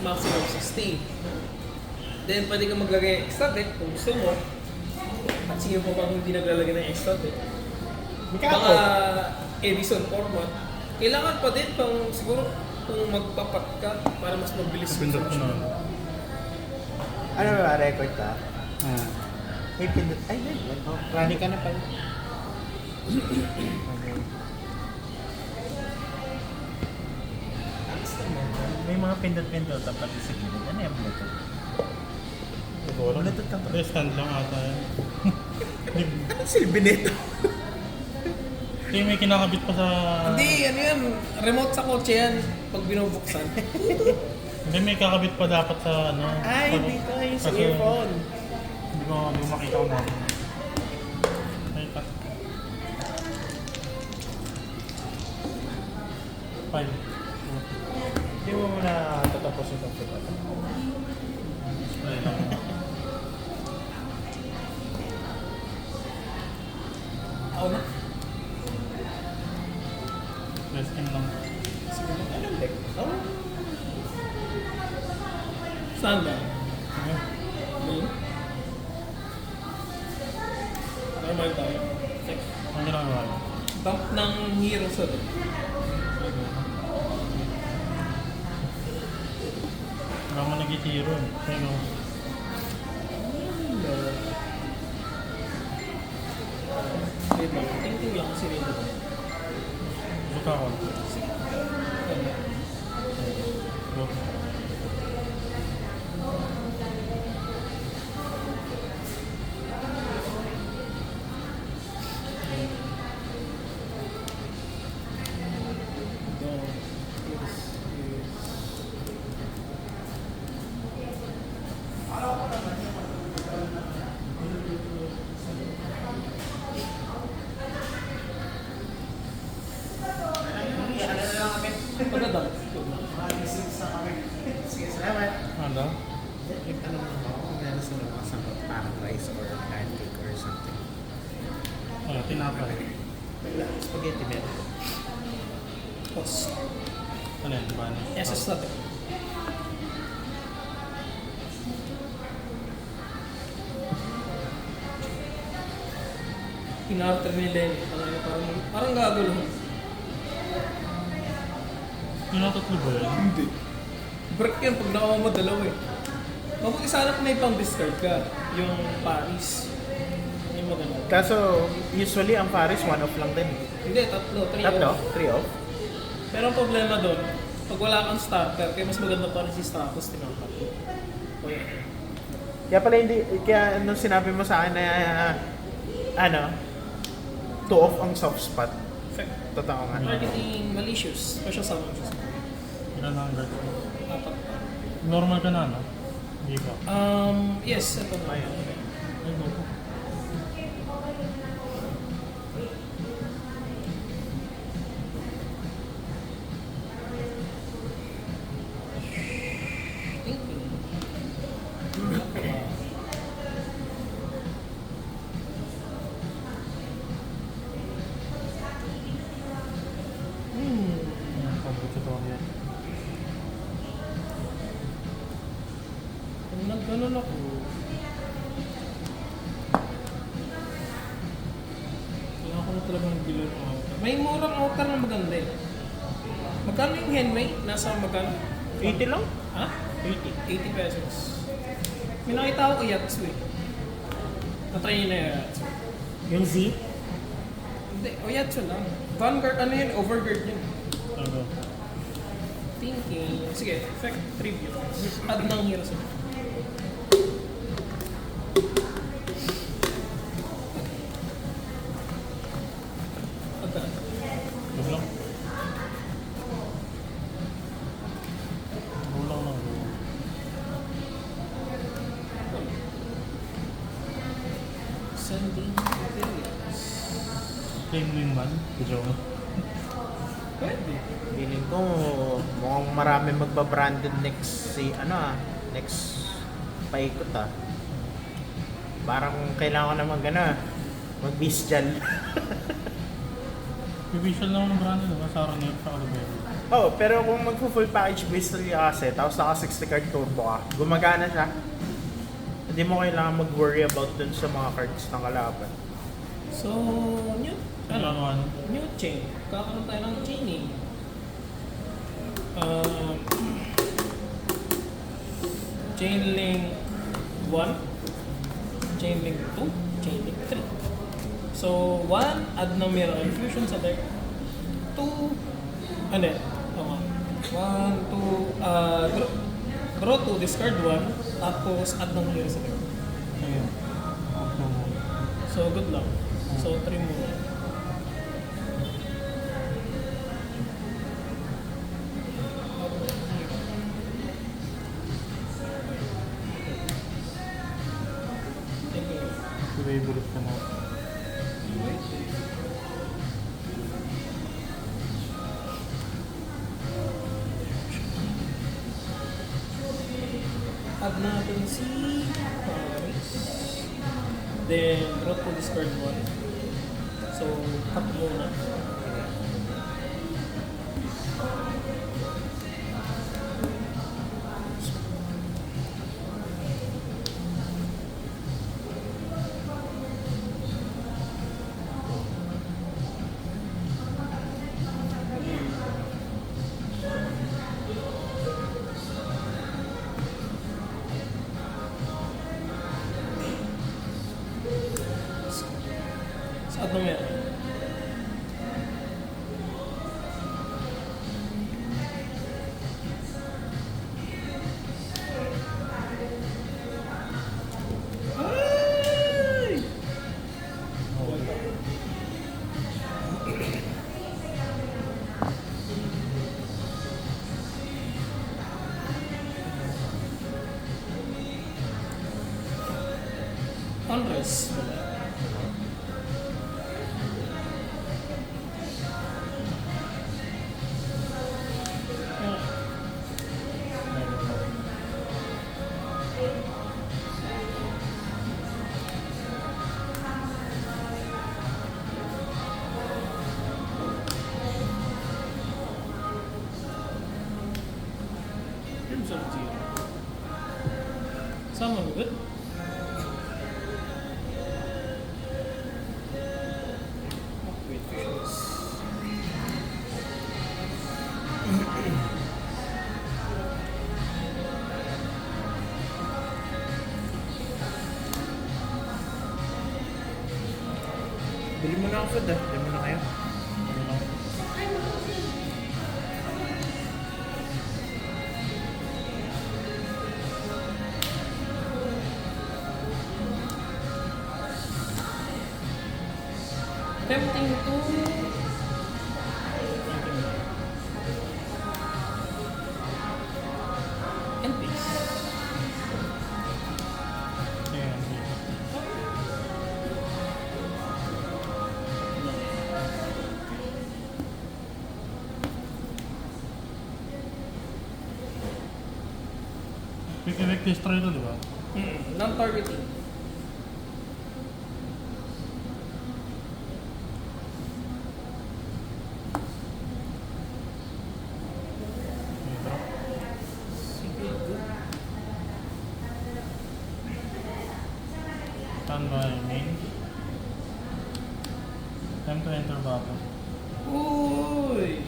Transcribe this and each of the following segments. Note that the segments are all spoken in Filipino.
maximum 60. Then pwede ka maglagay ng extra deck kung gusto mo. At sige mo pang hindi naglalagay ng extra deck. Mga Edison format. Kailangan pa din pang siguro kung magpapat ka para mas mabilis yung Pindot ko function. na. Ano ba, record ka? Ah. May pindot. Ay, yun. Oh, running ka na pala. Okay. May mga pindot-pindot tapos sa gilid. Ano yung Bluetooth? Siguro. Bluetooth ka ba? Pero stand lang ata yan. Anong silbi nito? Hindi, may kinakabit pa sa... Hindi, ano yan, remote sa kotse yan pag binubuksan. Hindi, may kakabit pa dapat sa ano. Ay, sa- dito yung sa kasi earphone. Hindi ko makita ko na. Ay, cut. 5. Hindi mo muna tatapos yung computer. Display lang. Ako na. Press M lang. Anong deck? Oh. Saan ba? Main? Normal tayo. Check. Ano ginagawa yun? Dump ng hero sa deck. Wala mo nag-itiro eh. Sa'yo. Wait lang, tingting lang kasi rin. Buka ko. Go. Pagkadang. Sige, salamat. Ano? Itanong mo kung meron sila mga samot parang rice or pancake or something. Ano, tinapay. Wala, spaghetti meron. Pos. Ano yan? Vanish. SS natin. Pinarter nila yun. Parang gagulo. Yung natatlo ba yun? Hindi. Break yan pag nakawa mo dalawa eh. Mabuti sana kung may pang discard ka. Yung Paris. Yung maganda. Kaso, usually ang Paris, one off lang din. Hindi, tatlo. Tatlo? Three off? Pero ang problema doon, pag wala kang starter, kaya mas maganda pa rin si Stratos tinangkat. O yan. Kaya pala hindi, kaya nung sinabi mo sa akin na, ano, two off ang soft spot. Effect. Totoo nga. Marketing malicious. Special summon. Ilan ang guard? Apat pa. Normal ka na, no? Hindi ba? Yes, ito na. Ayun. Ay, go. Thank you. Ayan, pag-tutorial. Kung nag-ganon ako, kailangan ko na talaga mag-bilo ng outer. May murang outer na maganda eh. Magkano yung handmade? Nasa magkano? 80 lang? Ha? 80 pesos. May nakita ako Yatsu eh. Natry niyo na Yatsu. Yung Z? Hindi, Oyatsu lang. Vanguard, ano yun? Overguard yun. Ano? Thinking. Sige, effect tribute. Add ng hero sa Go lang. Go lang lang. Go. Sending materials. Claim mo yung man. Gusto mo. Pwede. Feeling ko mukhang marami magbabranded next next paikot ah. Parang kailangan na mag-visual. May visual naman ng brand nila. Sa Aranel sa Olivero. Oh, pero kung magpo-full package base ka kasi, tapos naka 60 card turbo ka, gumagana siya. Hindi mo kailangan mag-worry about dun sa mga cards ng kalaban. So, new, Ano? new chain. Kakaroon tayo ng chaining. Chain link 1, chain link 2, chain link 3. So, 1, add ng Mirror Infusion sa deck. 2, ano yan? 1, 2, draw 2, discard 1, tapos add ng hero sa deck. Ayun. Auto mo. So, good luck. So, 3 muna. Thank you. Favorite ka na. Add natin si Paris. Then, draw to discard 1. So, tap muna. So, add na meron. Ay! Unrest. Crimson Zero. Summon good. Wait, fishes. Bili mo na ako food ah. Bili mo na kayo. Ano lang. Tempting to end base. Ayan. Quick effect destroy ito, di ba? Non-targeting. Ito. Sige, good. Standby main. Time to enter battle. Uy!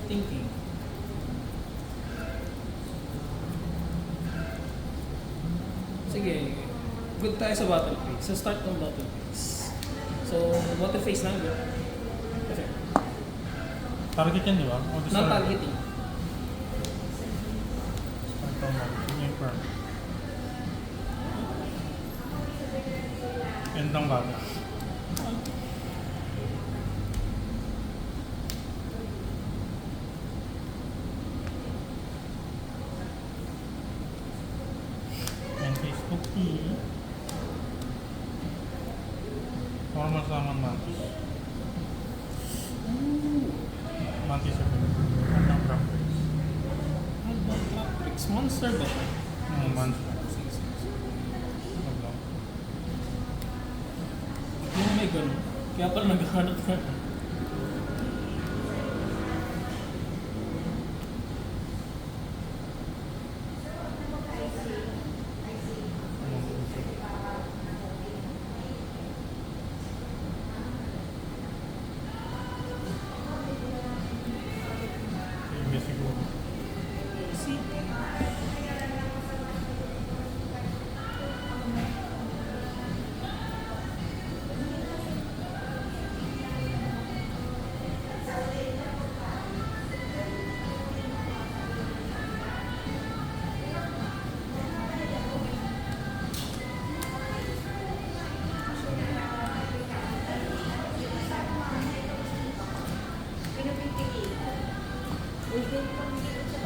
Thinking. Sige, good tayo sa battle phase. Sa start ng battle phase. So, battle phase lang, good. Okay. Target yan, di ba? O destroy? Non-targeting. Start on one. Yun yung firm. End ng battle. And Facebook T. Formal summon Mantis. Mantis sa End ng practice. Album Traptrix. Monster ba ito? Monster. Sige, sige, sige. Wag lang. Yung may ganun. Kaya pala naghahanap ka. Hindi siguro.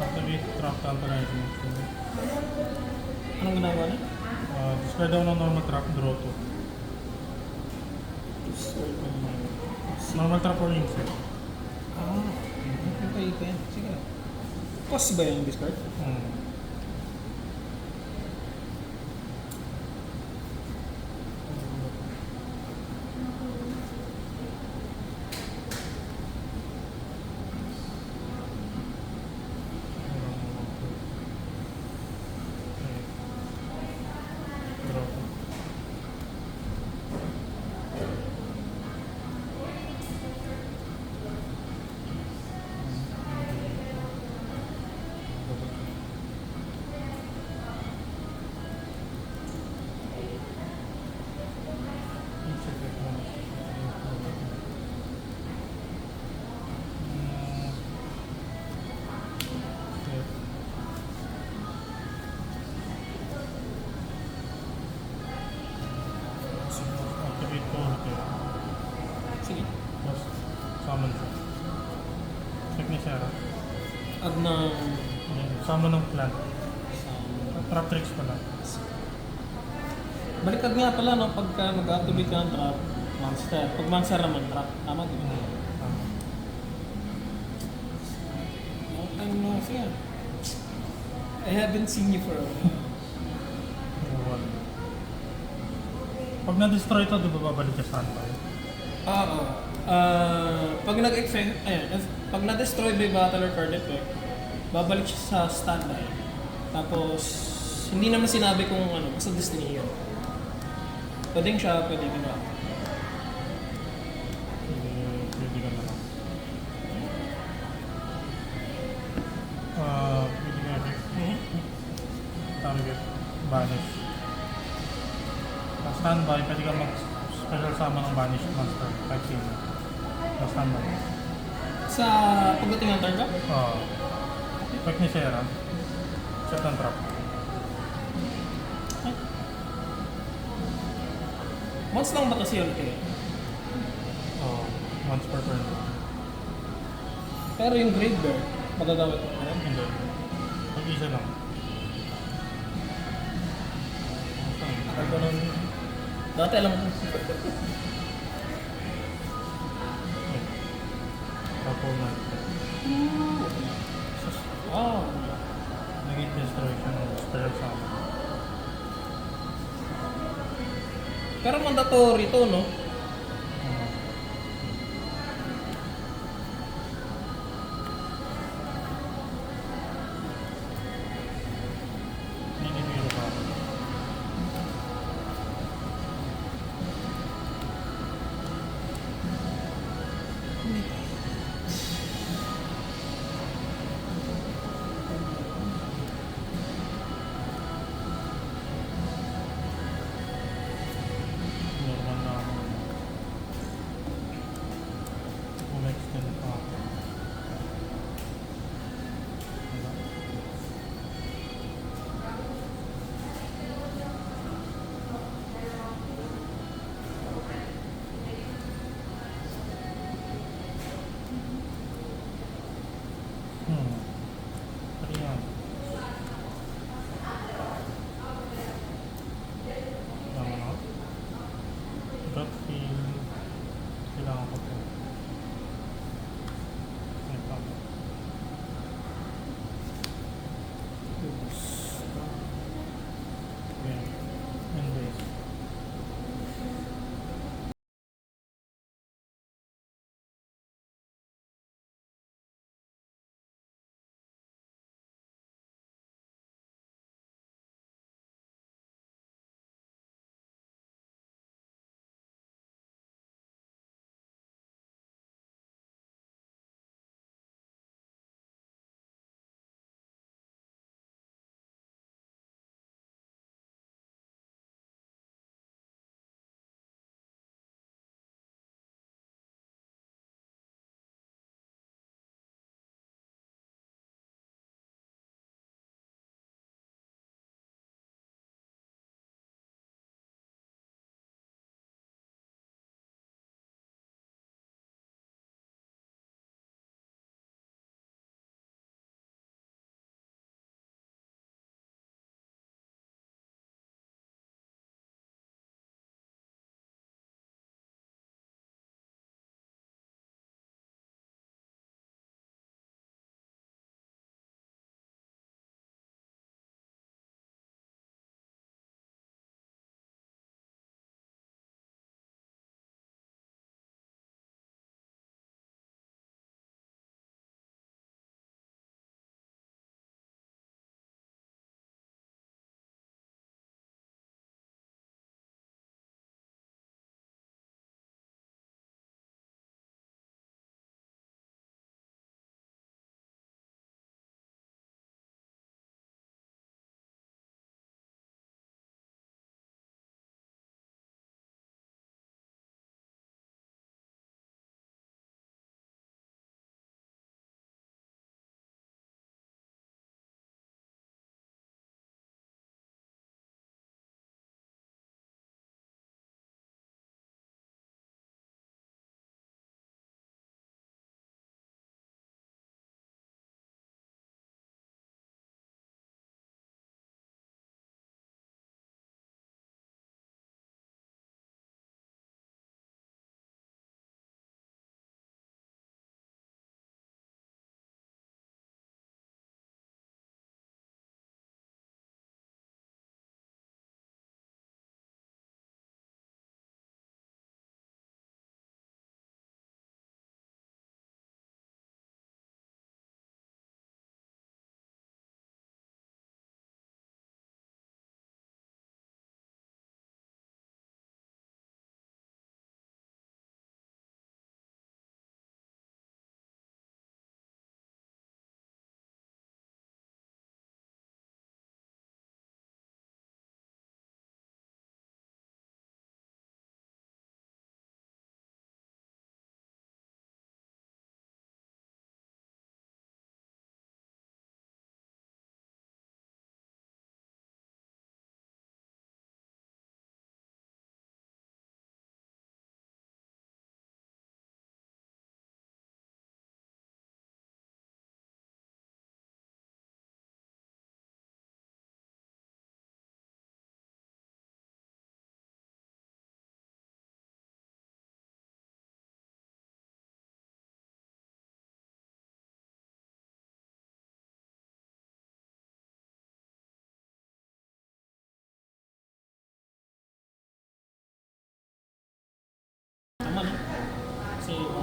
Activate trap tantalizing. Anong ginagawa niya? Display daw ng normal trap, draw to. Normal trap or insect. Okay pa yan. Sige. Cost ba yung discard? Draw to. Activate ko ulit yun. Sige. Tapos, summon siya. Check ni Sarah. Add ng... Summon ng plant. Trap tricks pala. Baliktad nga pala, no? Pagka mag-activate ka ng trap, monster. Pag monster naman, trap. Tama, di ba? Tama. Long time no see ah. I haven't seen you for a while. One. Pag na-destroy ito, di ba babalik ka standby? Oo. Pag nag-effect, ayan, pag na-destroy by battle or card effect, babalik siya sa standby. Tapos, hindi naman sinabi kung ano, basta destiny yun. Pwedeng siya, pwede ka na. Pwede ka na lang. Pwede ka na. Target. Banish. Sa standby, pwede ka mag-special summon ng banish monster. Kahit sino. Sa standby. Sa pagdating ng turn ka? Pag ni Sarah, set ng trap. Once lang ba ito si Ulti? Once per turn. Pero yung Great Bear, magagamit mo na rin. Hindi. Pag-isa lang. Akal ko nung... Dati alam ko. Couple na. Wow. Nag-hit destruction ng special summon. Pero mandatory to, no? Ninibiro ka ako. Normal na ako.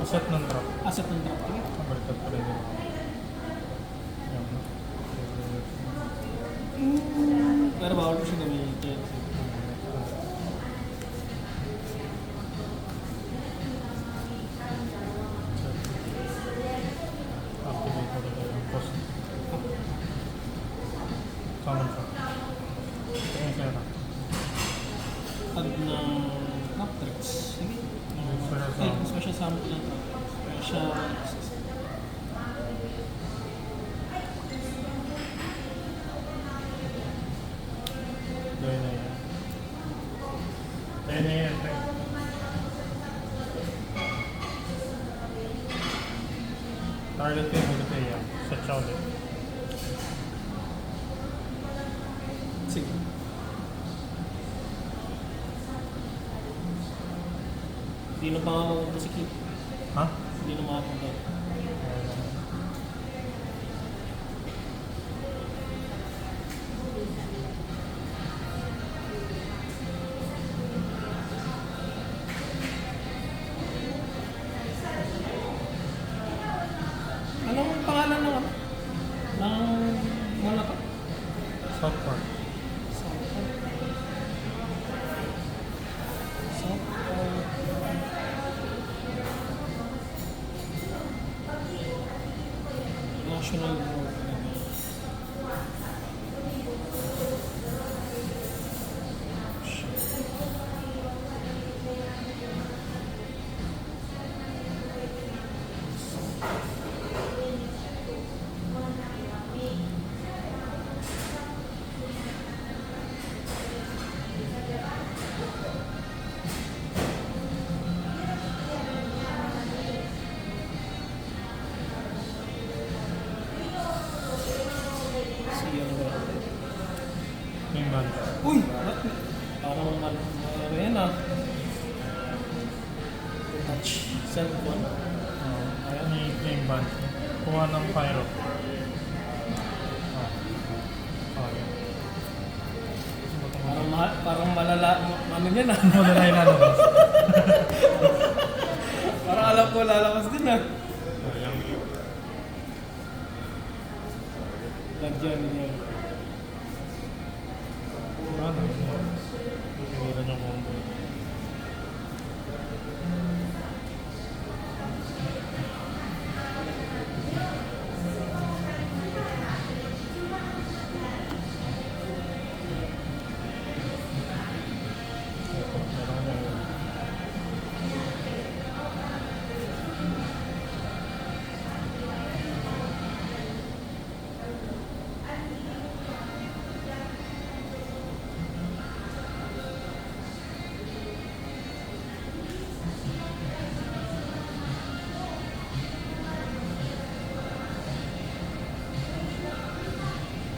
Set ng truck. Asset ng truck. Baliktad pa rin yun. Yan. Pero bawal ko siya gamitin. Activate mo rin yung post. Summon siya. Ito yung sera. Tag na knock tricks. Sige. Special Ay, summon. special summon lang to. Special... Gawin na yan. Gawin na yan. Target ko yung ulit yan. Set siya ulit. Sige. Hindi na makapunta si Kip. Ha? Hindi na makapunta. Ano ang pangalan ng ano? Ng mall na to? South Park. National Road. Yung band. Uy! Ba't? Parang ano yan ah. Touch. Cellphone. Ayan yung flame band. Kuha ng pyro. Ayan. Parang malala. Ano yan ah. Wala na lalabas. Parang alam ko lalakas din ah. Ayan. Lagyan niya. Ano? Pipigilan yung combo.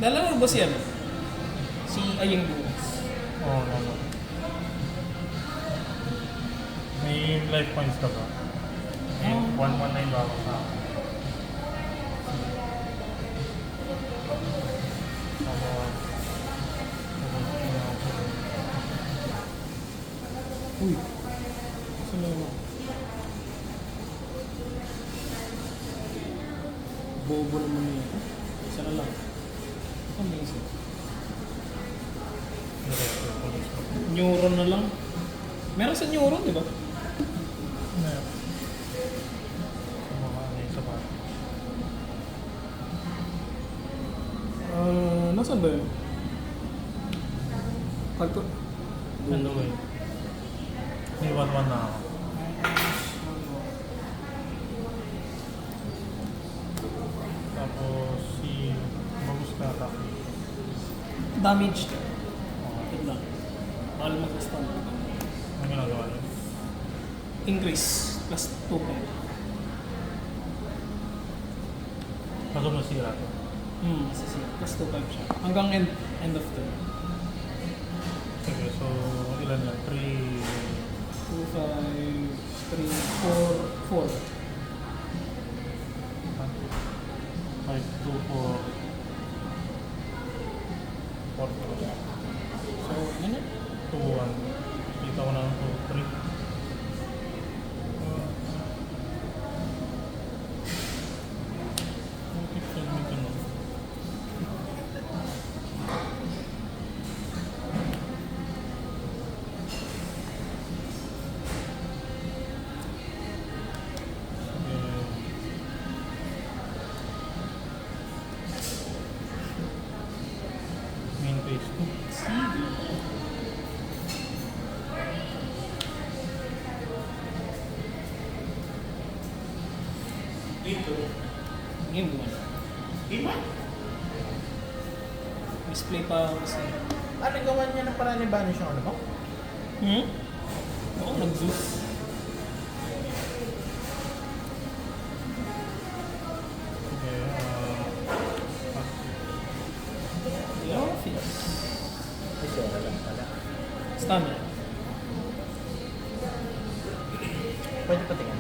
Nalala mo ba siya? Si Ayeng Bukas. Oo, ano. May life points ka ba? May 119 ba ako sa akin? Uy. Sino mo? Bobo naman yun. Isa na lang. Amazing. Neuron na lang. Meron sa neuron, di ba? Ano? Mga ano yung sapat. Nasaan ba yun? Pagko... Ano eh? May 1-1 na ako. Tapos si Magus na attack. Damage. Oo. Yun lang. Mahal mag-stun. Ang ginagawa niyo? Increase. Plus 2 pa. Kaso masira to. Masisira. Plus 2 5 siya. Hanggang end of turn. Sige, so ilan yan? 3... 2, 5, 3, 4, 4. 5, 2, 4... 4, So, ano yun? 2, 1. Dito ko na ng 2, 3. phase 2. Sige. Dito. Game 1. Iba? Display pa kasi. Ano gawa niya ng paraan ni Banish yung ano mo? Ako nag-zoom. Sige, The Office. Ito, alam pala. Stamina. Pwede pa tingnan.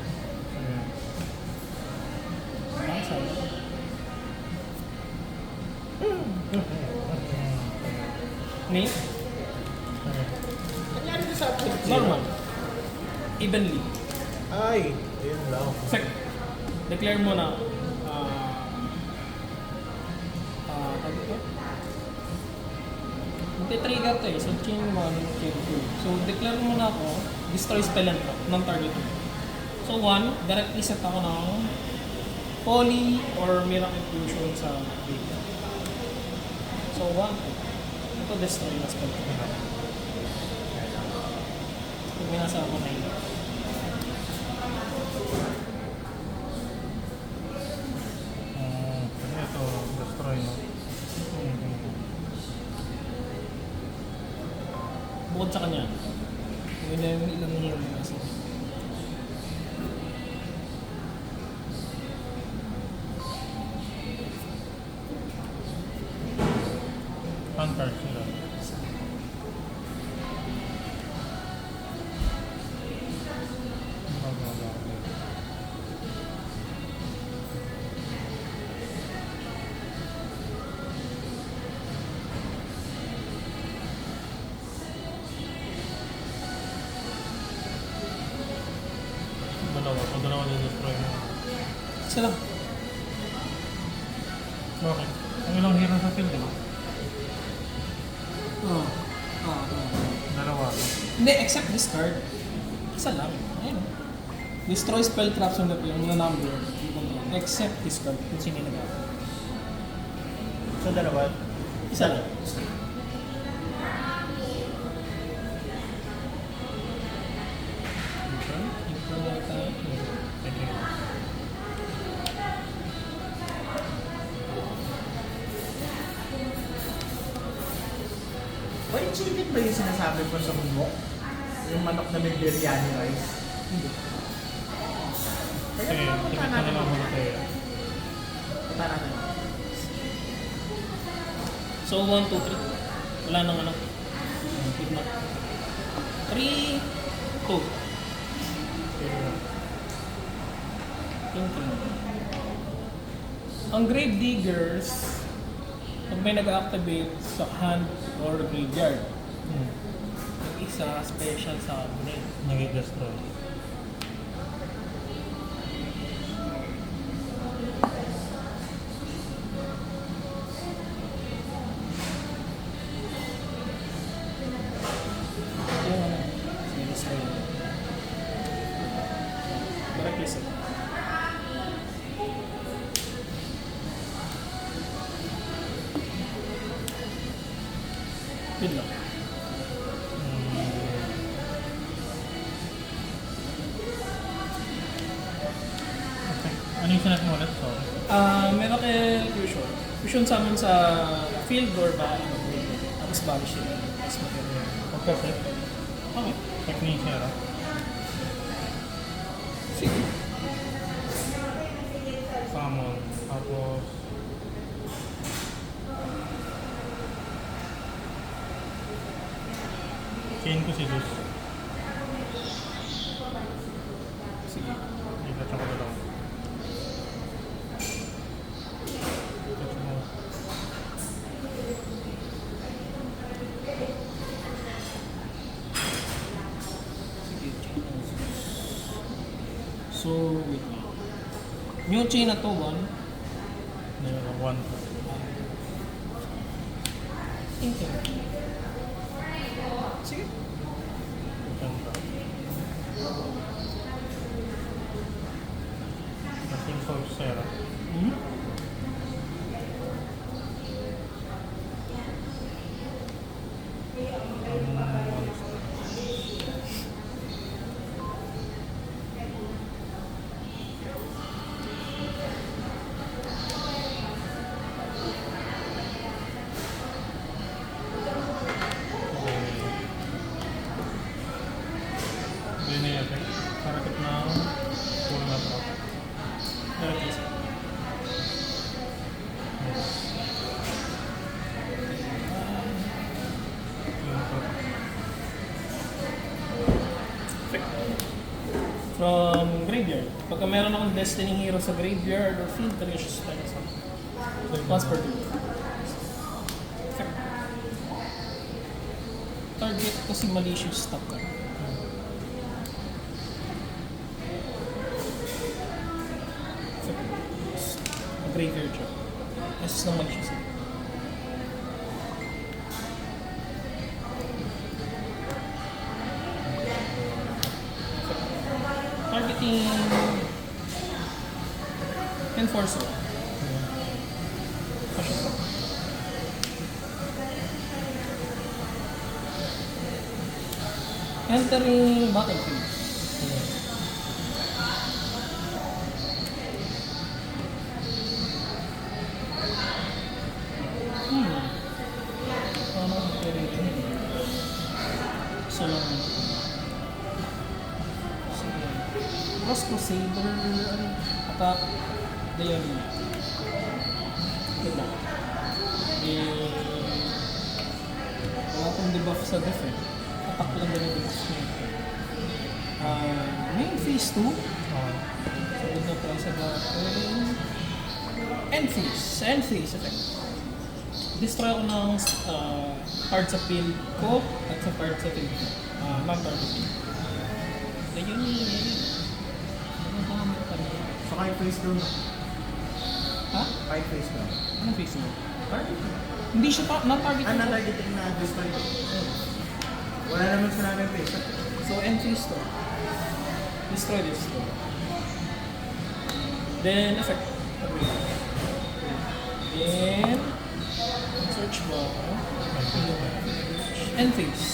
Nakasama. Me? Nangyari na sa upgrade zero? Normal. Evenly. Ay, ayun lang. Sec. Declare mo na ano to? Magte-trigger to eh. So, chain 1, chain 2. So, declare mo na ako, destroy spell and trap ng target mo. So, 1, directly set ako ng Poly or Miracle Fusion sa data. So, 1, ito destroy na spell. Pag may nasa ako na yun. ito, destroy, no? Bukod sa kanya, yun na yung ilang hero na kasi. Hunters sila. Dalawa na destroy mo. Isa lang. Bakit? Ang ilang hero sa field, di ba? Oo. Dalawa, no? Hindi, except this card. Isa lang. Ayun. Destroy spell traps on the field. Yung number. Except this card. Kung sino nag So, dalawa. Isa lang. Okay. Ito na tayo. Sige. Why chicken ba yung sinasabi ko sa mumok? Yung manok na may biryani rice? Hindi. Sige, tikit na lang muna tayo. Punta natin. So, 1, 2, 3. Wala nang ano. Good luck. 3, 2. Yung 3. Ang Grave Diggers, pag may nag-activate sa hand or graveyard, yung isa special sa grave. Nag-destroy. Yung ano, series na yun. Correct listen. Good luck. Okay. Ano yung sinet mo ulit? Sorry. Miracle Fusion. Fusion summon sa field or ba? Tapos banish yun. Tapos maganda. Okay, set. Okay. Technique zero. Sige. Summon. Tapos... chain ko si Luz. Sige. Dito siya ko dalawa. Touch mo. Sige. So, wait lang. Yung chain na to, 1. Meron 1. Sige. Ganda. Kasing Sorcerer. Hmm? from graveyard. Pagka meron akong Destiny Hero sa graveyard or field, talaga siya sa tayo sa once per turn. Target ko si Malicious Stop ka. Graveyard siya. Yes, ng Malicious. Targeting Enforcer. Entering battlefield. Paano ang operation? Isa lang. Sige. Cross Crusader, attack, Dayon. Wait lang. Wala akong debuff sa def eh. Attack lang din yung debuff niya. Main phase 2. So, dito tayo sa battle. End phase effect. Destroy ako ng card sa field ko at sa card sa field ko. Non-targeting. Dayon yun. So kahit face down. Ha? Kahit face down. Anong phase mo? Target. Hindi siya non-targeting. na-targeting na destroy. Wala naman sinabi face. So, end phase to. Destroy this. Then, effect. Then, search mo. End phase.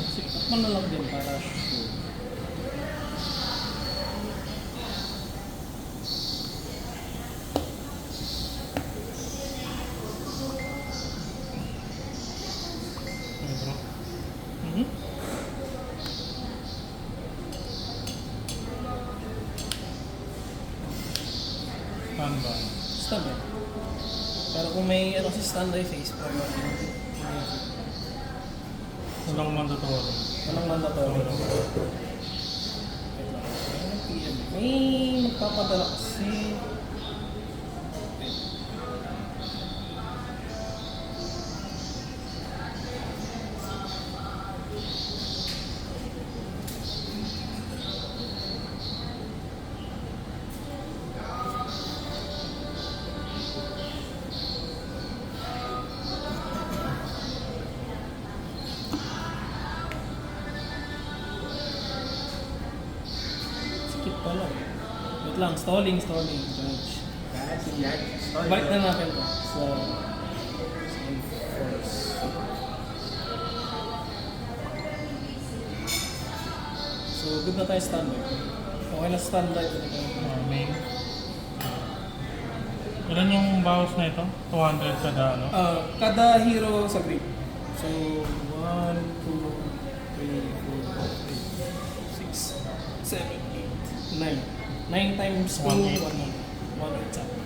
Sige, takman na lang din para sure. Mhm. Standby. Stab eh. Pero kung may ano si standby phase, parang Walang mandatory. walang mandatory. Wait lang. May PM. May magpapadala kasi. Skip pa lang. Wait lang, stalling. Judge. Balik na natin to. So, force. So, good na tayo standby. Okay na standby. Main. Ilan yung bawas na ito? 200 kada ano? Kada hero sa grid. So, 1, 2, 3, 4, 5, 6, 7, 8, 9. 9 times 2, 1, 1, 1,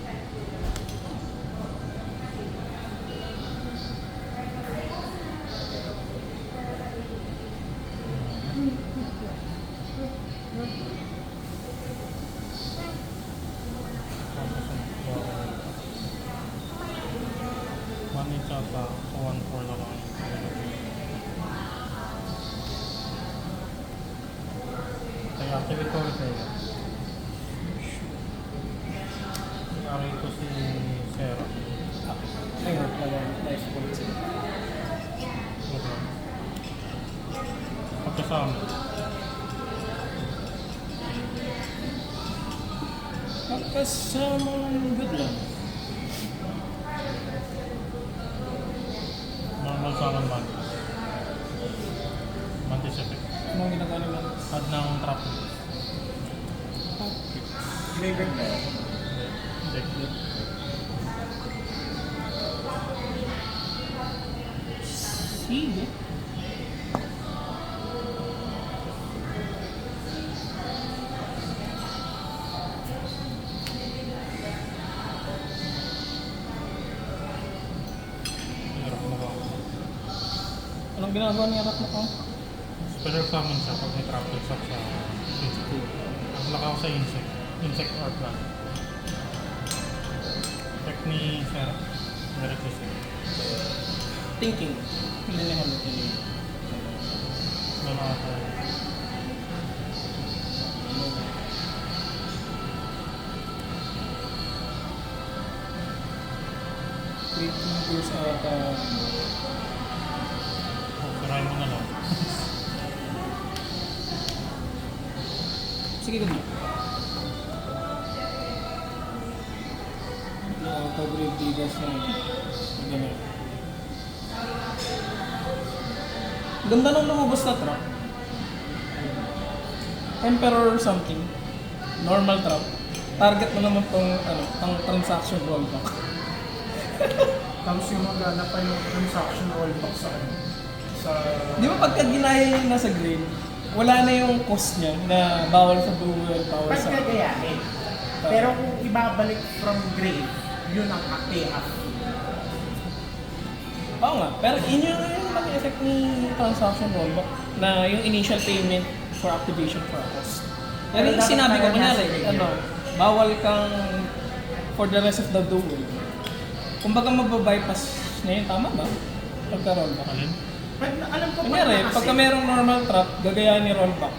One inch ata, so 1-4 na lang. Kaya actually ito sa'yo. Ari ito si Sarah. Ayun, life points. Good lang. Pagkasama. Pagkasama, good lang. Normal summon man. Mantis effect. Anong ginagawa lang? Add ng trap. Graveyard na yun. Hindi. Sige. Hirap mo ba? Anong ginagawa niya anak mo ko? Special summon siya pag may trap text sa insect. Ang lakaw sa insect. Insect or plant. Check ni Sarah. Meron siya. Thinking. Hindi na hamot yun. May mga tayo. Wait, yung sa Tirahin mo na lang. sige ko dito. Pag-grade digas na ito. Ganun. Ganda nung lumabas na trap. Emperor or something. Normal trap. Target mo naman tong pang transaction rollback. Tapos yung magana pa yung transaction rollback sa ano. Sa... Di ba pagka ginaya yung nasa green, wala na yung cost niya na bawal sa duel, bawal sa... Pagkagayahin. Pero kung ibabalik from grave, yun ang payoff. Oo nga, pero yun yung laki effect ni transaction rollback na yung initial payment for activation for a cost. Pero yung sinabi ko, kunyari, bawal kang for the rest of the duel. Kumbaga mababypass na yun, tama ba? Pagka-rollback. Alin? Alam ko Kunyari, pagka merong normal trap, gagayahin ni rollback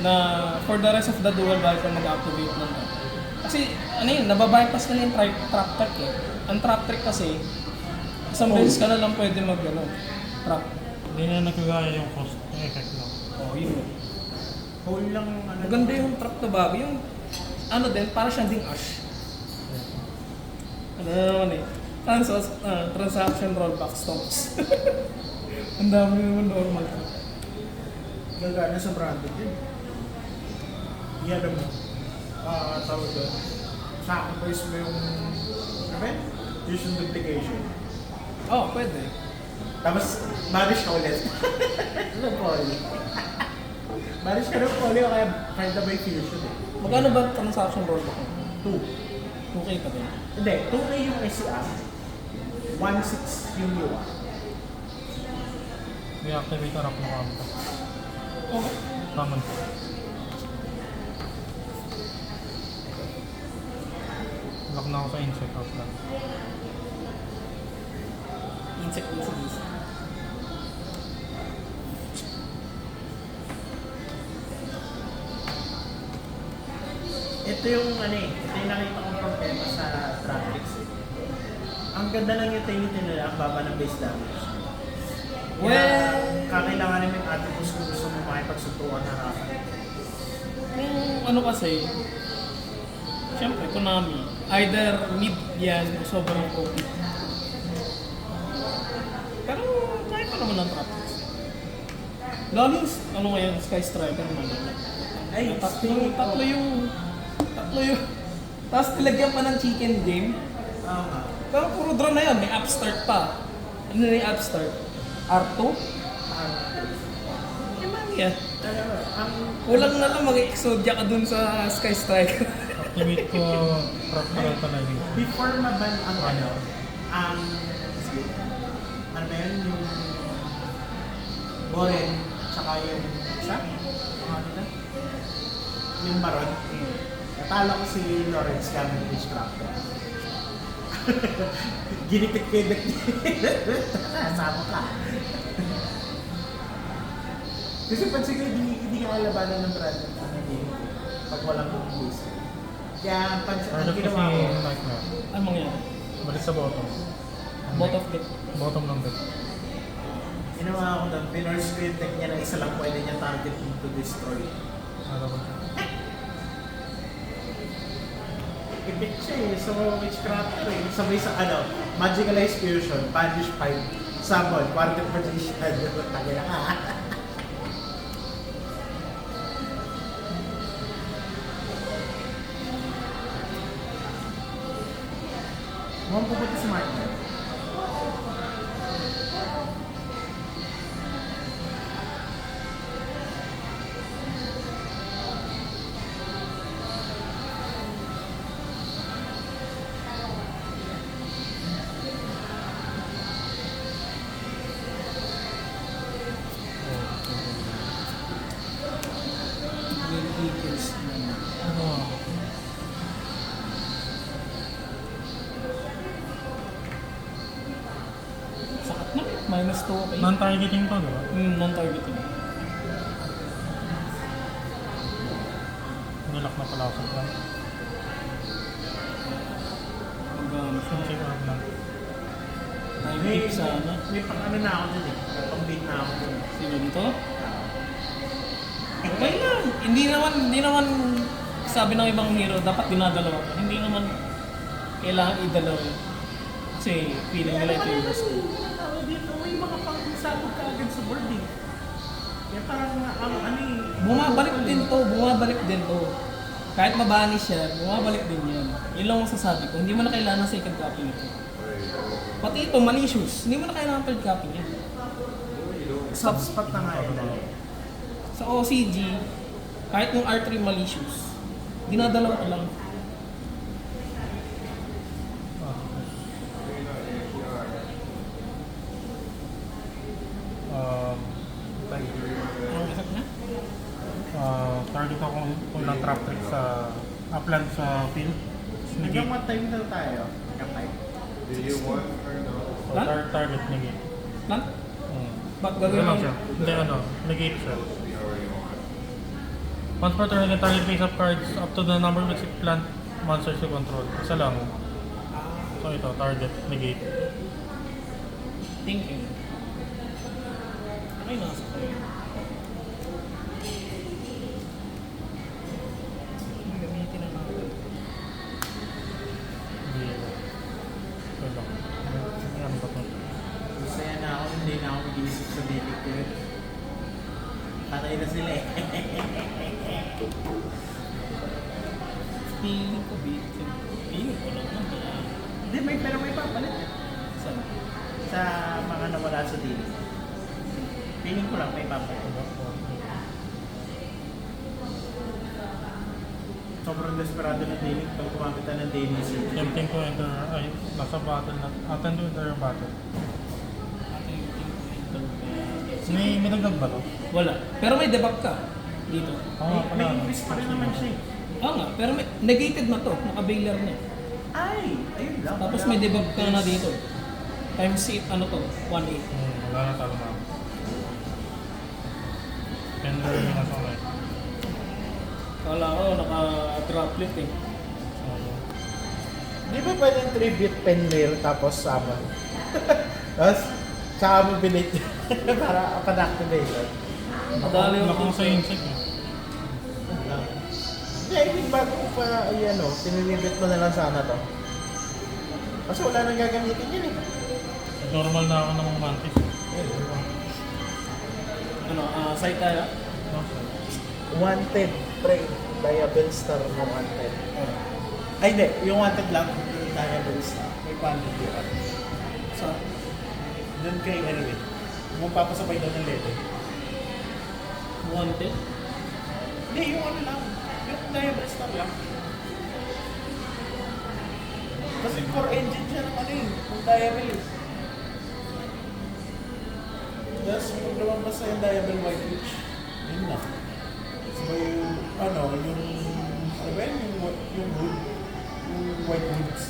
na for the rest of the duel bawal kang mag-activate ng trap. Kasi ano yun, nababypass na yung trap trick eh. Ang trap trick kasi, isang beses ka na lang pwede trap. Hindi na nagkagaya yung cost. Yung effect lang. Oh, yun. whole lang Maganda yung trap na bago. Yung din, para siyang ding ash. Ano naman eh. Transaction rollback stocks. Ang dami naman normal. gagana sa branded din. Yan mo. Tawag doon. Sacrifice mo yung fusion duplication. Oh, pwede. Tapos, banish ka ulit. Ano poly? Banish ka ng poly o kaya find the by fusion eh. Magkano ba transaction rollback? 2. 2K pa din. Hindi, 2K yung SCR. 1.6 yung UA. May activate na rock mo kami. Okay. Summon. Lock na ako sa insect out lang. Insect disease. Ito yung ito yung nakita kong problema sa Traptrix eh. Ang ganda ng utility nila, ang baba ng base damage. Well, Kakailangan namin attributes kung gusto mo makipagsuntukan na harapan. kung kasi, siyempre, Konami, either mid yan o sobrang OP. Pero, kaya pa naman ang Traptrix. Lalo yung, ngayon, Sky Striker naman. Ay, Tatlo yung, tapos nilagyan pa ng chicken game. Pero puro draw na yun, may upstart pa. Ano na yung upstart? R2? Yan. Kulang na lang mag-exodia ka dun sa Sky Striker. Activate ko fractal palating. Before maban ang ang yun, yung Boren, tsaka yung isa, yung Baron. Natalo ko si Lawrence gamit yung Scrapper. Ginitik-kidik sama ka. Kasi pansin ko, hindi ka kalabanan ng brand ng game pag walang boost. Kaya ang ginawa ko, Nightmare. Ano mangyayari? Balik sa bottom. Bot of deck. Bottom ng deck. ginawa ko doon, pinorse ko yung deck niya na isa lang pwede niya target to destroy. Ano ba siya? Ipit siya eh, so witchcraft ko eh. Sabay sa Magicalized Fusion, Banish 5, Summon, Quartet Magician, tagay na ka. Mukhang pupunta si Martin. Minus 2 okay. Non-targeting to, di ba? Non-targeting. Nilak na pala ako sa plan. Pag Check out lang. May, tip sana. may pang ano na ako dun eh. May pang beat na ako dun. Sino dito? Okay lang. Hindi naman sabi ng ibang hero, dapat dinadalawa ko. Hindi naman kailangan idalawa. Kasi feeling nila ito yung best. Dito, may mga pang-sabog ka agad sa board eh. Kaya parang ang ano eh. Bumabalik din to. Kahit mabanish yan, bumabalik din yan. Yun lang ang sasabi ko. Hindi mo na kailangan ng second copy nito. Pati ito, malicious. Hindi mo na kailangan ng third copy niya. Soft spot na nga eh. Sa OCG, kahit yung R3 malicious, dinadalawa ko lang. Anong effect niya? Target ako kung ng trap trick sa upland sa field. Hanggang Negate. what time daw tayo? Kapag. Lan? Target negate. Lan? Ba't Ano gagawin lang mo? siya? Hindi negate siya. Once per turn, you target face up cards up to the number of plant monsters you control. Isa lang. So ito, target, negate. Thinking. Ano yung nasa ko yun? Gamitin na natin. Hindi. Wala. Ano ba ito? Masaya na ako, hindi na ako mag-iisip sa daily ko yun. Patay na sila eh. Feeling ko, feeling ko lang naman. Hindi, pero may papalit eh. Saan? Sa mga nawala sa daily. Feeling ko lang may papalit. Sobrang desperado ng daily pag kumapit na ng daily search. Tempting to enter, ay, nasa battle na, attend to enter your battle. May dagdag ba to? Wala. Pero may debuff ka dito. Oo nga pala. May increase pa rin naman siya eh. Oo nga, pero may negated na to. Naka-bailer na. Ay! Ayun lang. Tapos may debuff ka na dito. Times 8, ano to? 1-8. Wala na talo na. Pender yung nasa may. Kala ko, naka-droplet eh. Di ba pwedeng tribute penlayer tapos summon? Tapos, tsaka mo binit para pan-activation. Madali yung Nakang sa insect eh. Hindi, hindi bago ko pa, ayan o, tinilibit mo na lang sana to. Kasi wala nang gagamitin yun eh. Normal na ako ng mga mantis. Ano, site tayo? No, sir. Wanted, pre, Diabell Star na wanted. Ay hindi, yung wanted lang, yung Diabell Star. May wanted yun. Sa Doon kay ano eh. Kung papasabay doon ng lede. wanted? Hindi, yung ano lang. Yung Diabell Star lang. Kasi core engine siya ng ano eh. Yung Diabell eh. Tapos kung lumabas na yung Diabell White Witch, yun na. So yung, ano ba yun? Yung wood. Yung white woods.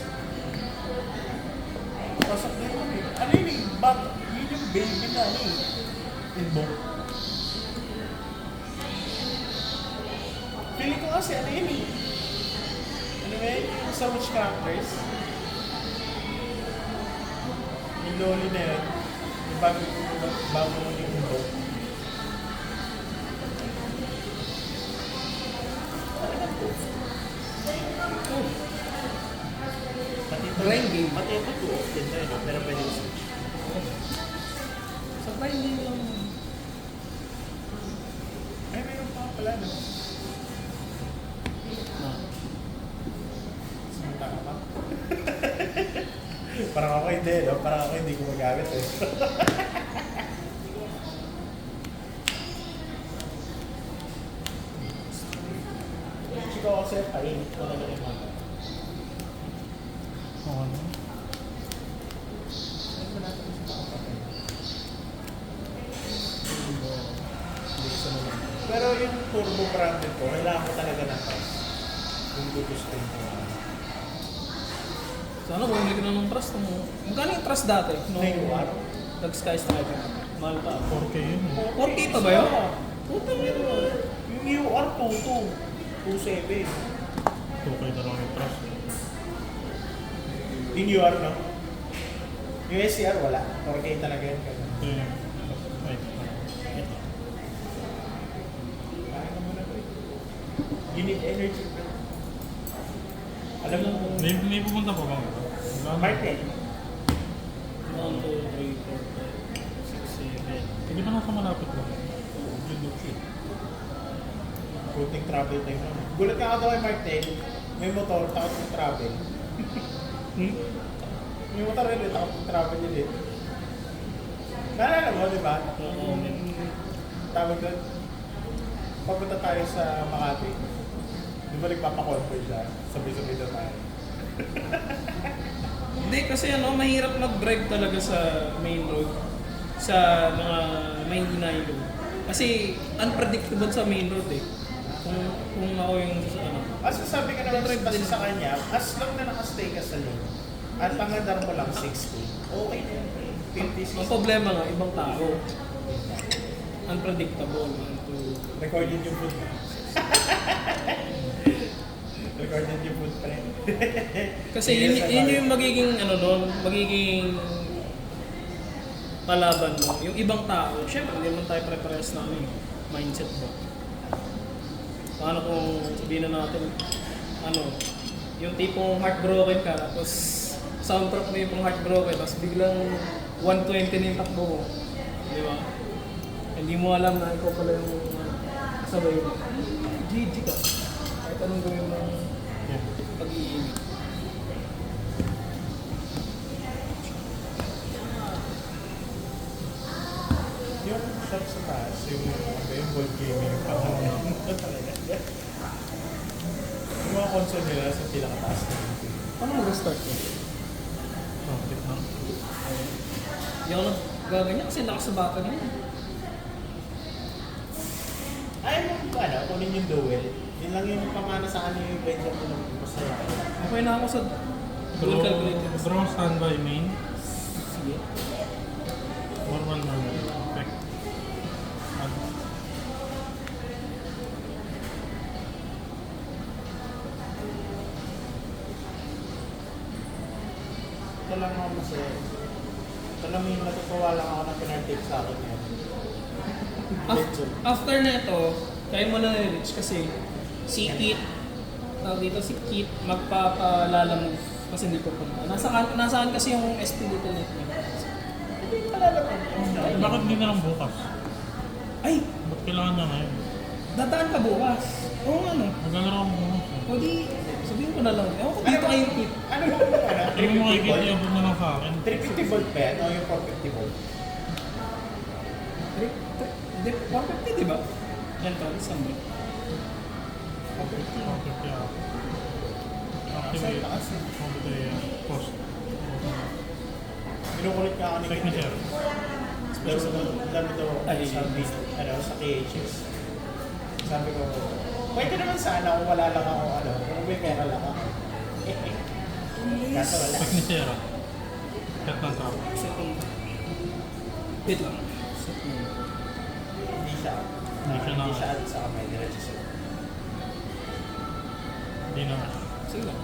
Pasok na yun eh. Ano yun eh? Yun yung baby na ano eh. Inbox. Feeling ko kasi ano yun eh. Ano ba yun? Yung sa witch characters. Yung loli na yun. Yung bago mo yung inbox. Grind game. Pati ito 2 off din na yun, pero pwede ko switch. Sa grind game lang. Ay, mayroon pa pala, no? Sumunta ka pa? Parang ako hindi, no? Parang ako hindi ko magamit, eh. Chika kasi, painit ko na lang yung mga. Oo, ano? Pero yung turbo branded ko, kailangan ko talaga ng price. Kung gugustuhin ko. Sana bumili ka na ng trust mo. Magkano yung trust dati? Ngayon, Nag-Skystriker. Mahal pa. 4K yun. 4K pa ba yun? Putang yun. Yung UR 22, 27. 2K na lang yung trust. Yung UR, no? Yung SCR, wala. 4K talaga yun. Ito yung... Ay, ito. Kaya ka muna, pre. You need energy, pre. Alam mo, May pupunta pa bang? Martin, 1, 2, 3, 4, 5, 6, 7. Hindi ba nasa malapit lang? yun look it. Kunting travel time lang. Gulat nga ako daw kay Martin, may motor, takot ng travel. May motor rin, takot ng travel yun eh. Naalala mo, di ba? Oo, men. Tawag doon, pagpunta tayo sa Makati, di ba nagpapakonvoy siya? Sabi-sabi daw tayo. Hindi kasi mahirap mag-drive talaga sa main road. Sa mga may hinaylo. Kasi unpredictable sa main road eh. Kung ako yung As sabi ka naman kasi sa kanya, as long na nakastay ka sa lane, at ang andar mo lang 60, okay na yun. 50, Ang 60. problema nga, ibang tao. Unpredictable. Recorded yung food. Recorded yung food pa rin. Kasi yun yung magiging magiging palaban mo. Yung ibang tao, syempre hindi naman tayo pare-parehas na mindset ba. Paano kung sabihin na natin, yung tipong heartbroken ka, tapos soundtrack mo yung heartbroken, tapos biglang 120 na yung takbo mo. Di ba? Hindi mo alam na ikaw pala yung sabay mo. GG ka. Kahit anong gawin mo pag-iinit. Yung shop sa taas, yung board gaming pangalan. Yung mga console nila sa pinakataas na yung Paano mag-start yun? Traffic na. Hindi ako nagaganyan kasi nakasabatan yun. Ayaw mo kunin yung duel. Yun lang yung pamana sa kanila yung benta mo ng masaya. Okay na ako sa dual calculator. Draw standby main. Sige. Normal. Effect. Add. Ito lang ako masaya. Ito lang yung natutuwa lang ako na pinartake sa akin yun. After na ito, kaya mo na na-reach kasi si Kit, dito si Kit, magpapalalamove kasi hindi ko punta. Nasaan kasi yung SP dito net niya? Hindi ko palalaman. Bakit hindi na lang bukas? Ay! Ba't kailangan na ngayon? Dadaan ka bukas. Oo nga no. Maglalaro ako bukas. O di, sabihin ko na lang. Ewan ko dito kayo Kit. Ano mo Ano mo makikita yung na lang sa akin? 350 volt ba yan o yung 450 volt? Di, 150 di ba? Yan to, isang ba? Okay, kaya. Activate. taas eh. Mabitay post. Pinukulit ka ako ni Check ni sir. Dami daw Ay, sa KHS. Sabi ko, pwede naman sana kung wala lang ako, kung may pera lang ako. Kaso wala. Check ni sir. Cut ng trap. Second. Wait lang. Second. Hindi siya. Hindi siya Hindi siya sa kamay, diretso siya. Hindi na. Sige lang.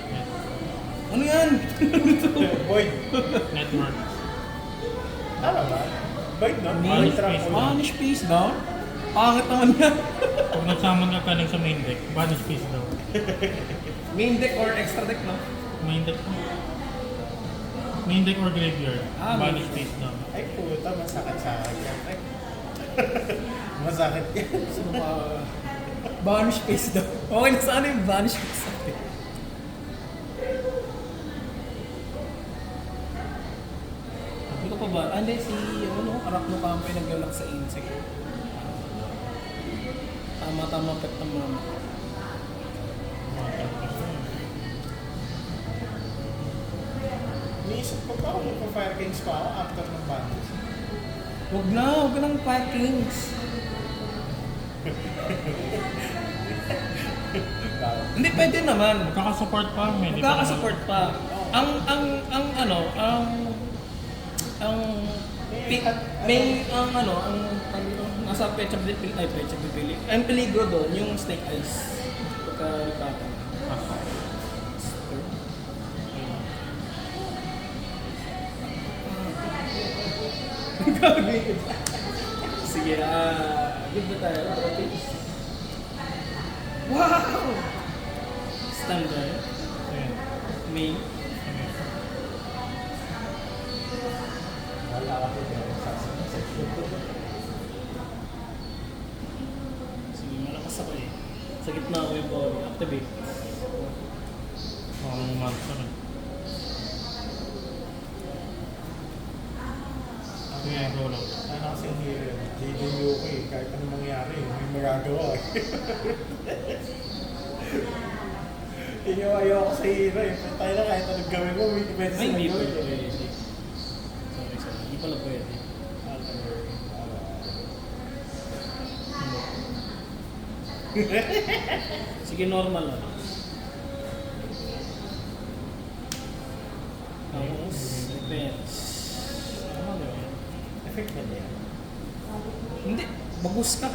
Net. Ano yan? Void. Network. Tama ba? Void, no? Vanish Trap face. void. Vanish face down? Pangit naman yan. Pag nagsaman ka kaling sa main deck, vanish face daw. Main deck or extra deck no? Main deck. Main deck or graveyard, Ah, vanish main face daw. Ay puta, masakit sa akin yan. Ay. Masakit yan. Sino pa? Vanish face daw. Okay na sana yung vanish face natin. Hindi ko pa ba? Hindi, si Arachno Campo yung naglalak sa insect. Tama-tama pet ng mama. Niisip ko pa kung magpa-Fire Kings pa ako after ng bandits. Huwag ka ng Fire Kings. Hindi, pwede naman. Magkakasupport pa, may di pa Magkakasupport pa. ang ang nasa Pecha Pili, ang peligro doon, yung snake eyes. Pagka-ripatan. Sige, good na tayo. Okay. Wow! Standard. Ayan. Main. Wala ako dyan sa section. Sige, malakas ako eh. Sa gitna ako yung power. Activate. Ang monster. Sige, go lang. Ano kasi yung hero yun? JJU ko eh. Kahit anong mangyari, may magagawa eh. Ayaw ko sa hero eh. Tayo na kahit anong gawin mo, may depende Ay, sa hindi gawin pala eh. pwede. Sorry. Hindi pala pwede. Sige, normal lang. Tapos, defense. Ano ba yun? Effect na niya. Hindi, bagus ka.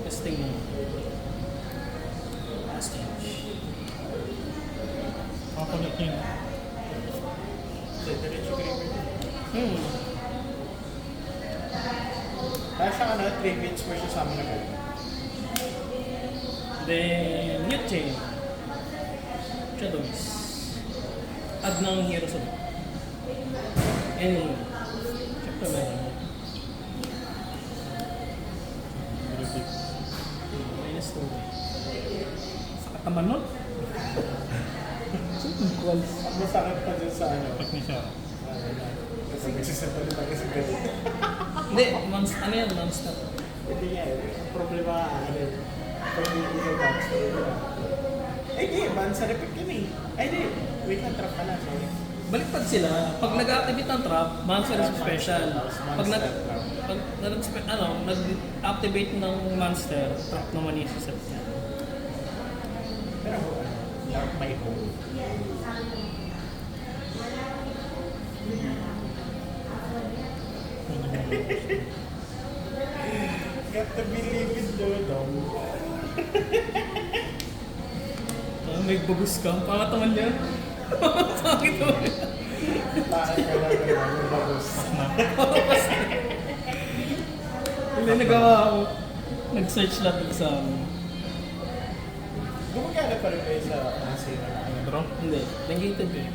Testing mo. Last change. Kapalit yun. Diretso green. Kaya siya 3 bits per siya sa amin agad. Then, mute chain. Shadows. Add ng hero sa any. Siyempre meron. Relative. Minus 2. Sakit naman nun. Equals. Ang masakit pa dyan sa ano. Effect ni siya. Kasi nagsisental yung kasi ganun. Hindi, ano yan, non-stop. Hindi nga eh. Ang problema ano yun. Pag hindi yung monster yun. Ay di, monster effect yun eh. Ay di, wait lang, trap pala. Sorry. Baliktad sila. Pag nag-activate ng trap, monster is special. Pag nag-activate ng monster, trap naman yung set niya. Pero ano, mark my home. Got to believe it though. May bagus ka. Pangat naman yan. Pangit mo. Bakit ka lang yung bagos? Hindi nagawa ako. Nag-search lang sa Gumagana pa rin kayo sa Asira. Draw? Hindi. Negated eh.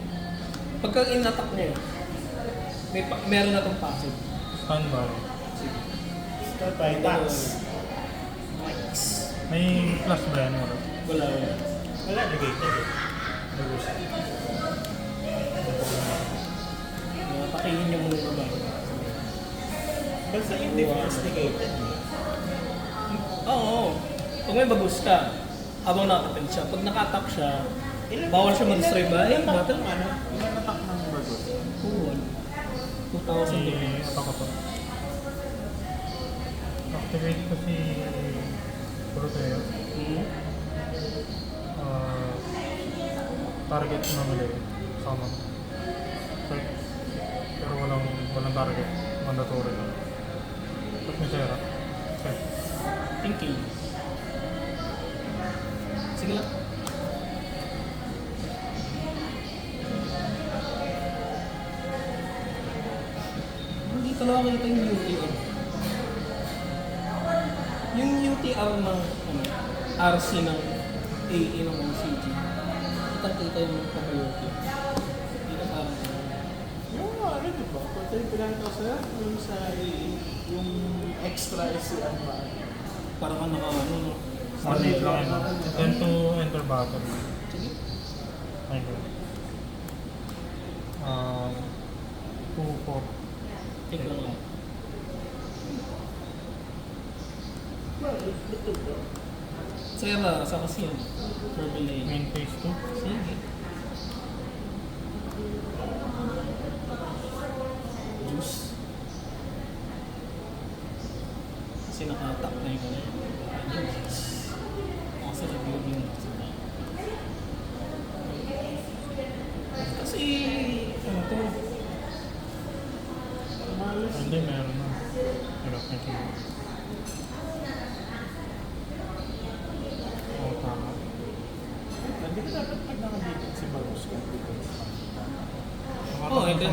Pagka in-attack niya, meron na itong passive. Standby. Start by tax. Nice. May flash ba yan? Wala. Wala. Wala, negated eh. Bagos. Pakihin niyo muna ba? Basta yung defense negated. Oo. Pag may bagus ka, habang nakatapil siya, pag naka-attack siya, bawal siya mag-destroy ba? Ilan Battle? attack ng bagos? 2,000 damage. Attack ko to. Activate ko si Proteo. Target na melee. Sama. Pero walang target. Mandatory lang. Tapos may Sera. Okay. Thinking. Sige lang. Hindi talaga kita yung UTR. Yung UTR ng RC ng AE ng mga CG. Kitang-kita yung pagka-UTR. Hindi na parang Yung ano diba? Pati yung pinakita ko sa'yo, yung sa yung extra is si ano ba? parang ano ka ano no. One lang yun. Then to enter battle. Sige. Ay, go. 2, 4. Take lang lang. Sarah, sa kasi yan. Purple lane. Main phase 2. Sige. Juice. Kasi naka-attack na yung ano. Kasi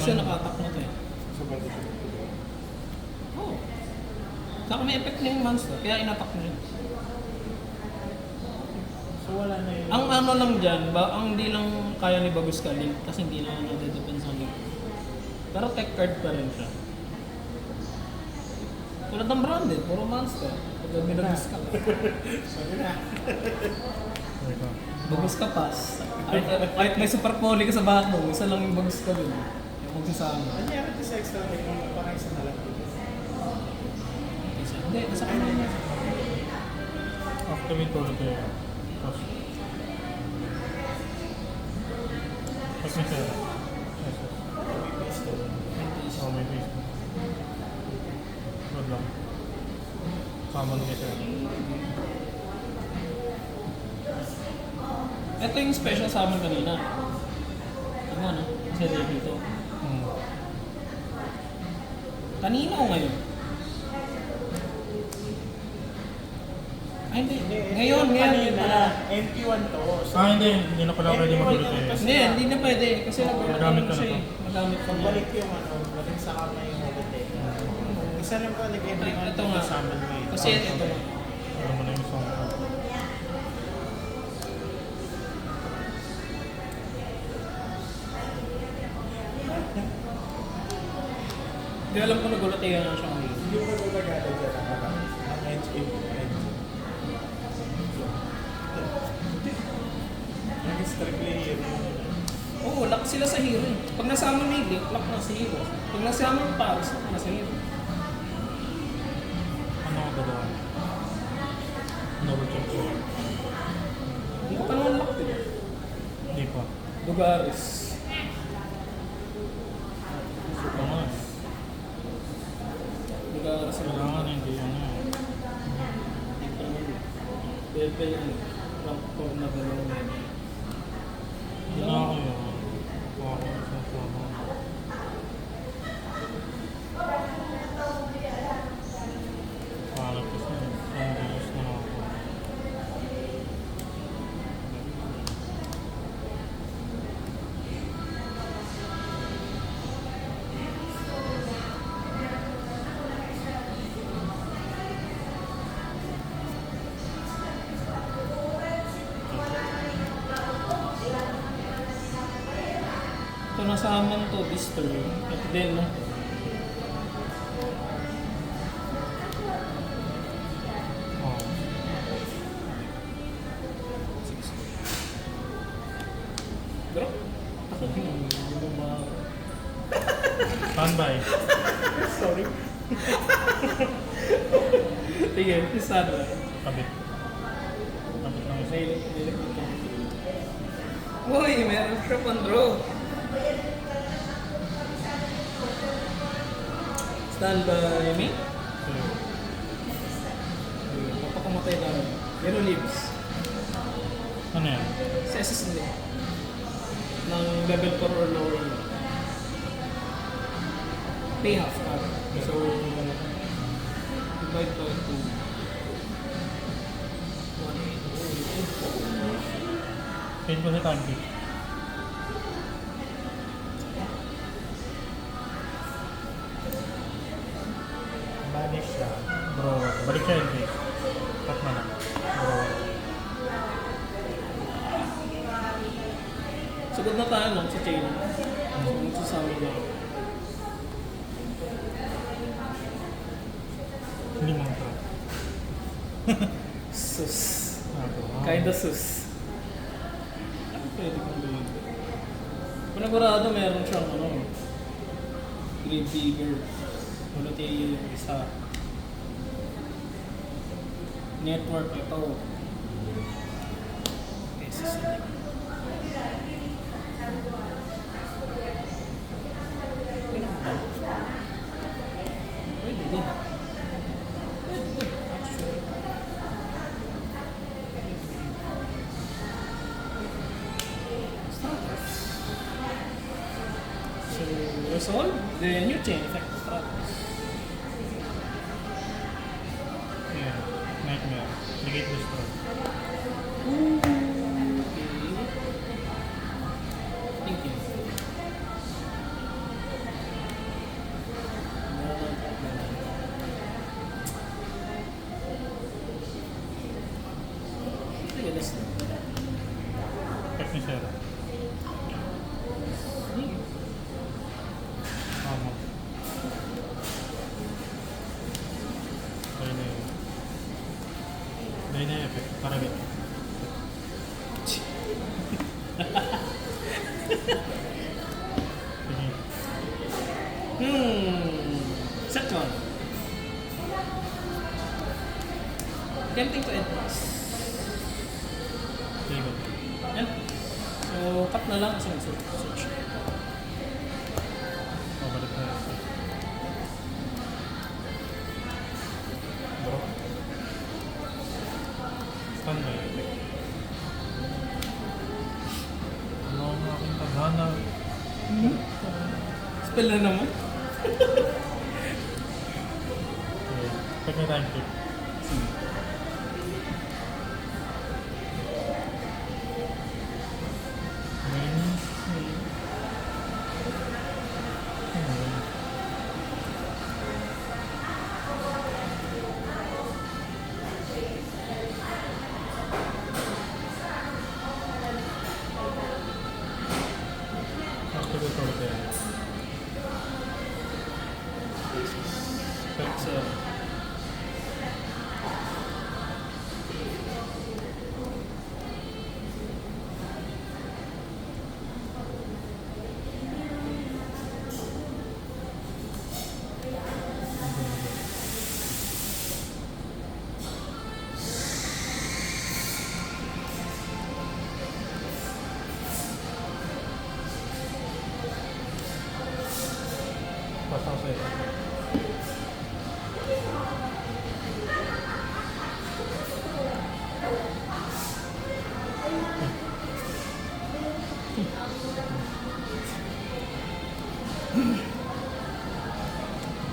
kasi nakatak mo to eh. So, pwede siya. Oo. Saka may effect na yung monster, kaya inatak mo yun. So, wala na yun. Ang ano lang dyan, ang hindi lang kaya ni Bagus ka link kasi hindi na nadedepend sa link. Pero tech card pa rin siya. Tulad ng branded, puro monster. Pag binagus ka. Sorry na. Wait lang. Bagus ka pas. Kahit may super poly ka sa bahat mo, isa lang yung bagus ka dun. Yung magsasama. Nangyari ito sa extra ring mo, parang isa na lang. Hindi, nasa kanya niya. Activate ulit yun. Tapos, pag may sera. Yes, yes. Oh, may face. Good lang. Summon kay sera. Ito yung special summon kanina. Ano no? Kasi dito. Kanina o ngayon? Ay, hindi. Ngayon. MP1 to. So, Hindi na pala pwede mag-ulit eh. Hindi na pwede. Kasi Nagamit ka na siya to. eh. Nagamit ko na. pagbalik yung balik sa kamay yung holodeck. Isa lang pa nag-MP1 Ito nga. summon mo eh. Kasi ito nga. Alam mo na yung song. Hindi alam ko nagulat eh nga siya kanina. Hindi mo nagagada dyan ang edge in edge. Nag-strictly yun. Oo, lock sila sa hero eh. Pag nasama mo yung link, lock na sa hero. Pag nasama yung paros, lock na sa hero. Ano ang gagawa? Double check ko. Hindi ko pa naman lock diba? Hindi pa. Lugares. Tama. Lugares. Kailangan hindi ano eh. Dahil pa yung rank ko na gano'n na yun. Hindi na ako yun. Okay, sa trabaho. Parang kasi English na ako. Ito nasaman to, disturb. At then, no? Oh. Bro? Ako hindi mo ma... Standby. Sorry. Sige, isa na. Kabit. Kabit ng isa. Uy, meron siya pang draw. Stand by me? Papakamatay namin. Zero lives. Ano yan? Sa SS hindi. Ng level 4 or lower yun. Pay half ka. So, divide by 2. 180. Change ko sa time key. Banish siya. Bro, balik siya yung key. Cut na lang. Bro. Sugod na tayo lang sa chain. So, magsasama na. Hindi mo ito. Sus. Kinda. Kinda sus. Ano pwede kong gawin? Panagurado meron siyang Grave Digger. Wala tayo yung isa. Network ito. SSD. Pwede din. Pwede din. Actually. Status. So, resolve the new chain effect status. Yeah. Nightmare. Negate destroy. Thank you. Hindi na effect. Target. Sige. Second. Tempting to end pass. Sige. Yan. So, cut na lang kasi nag-search. Pabalik na yun. Bro. Standby effect. Ano ang aking tadhana? Spell na naman. Okay. Check na time check. So, Pasok sa'yo.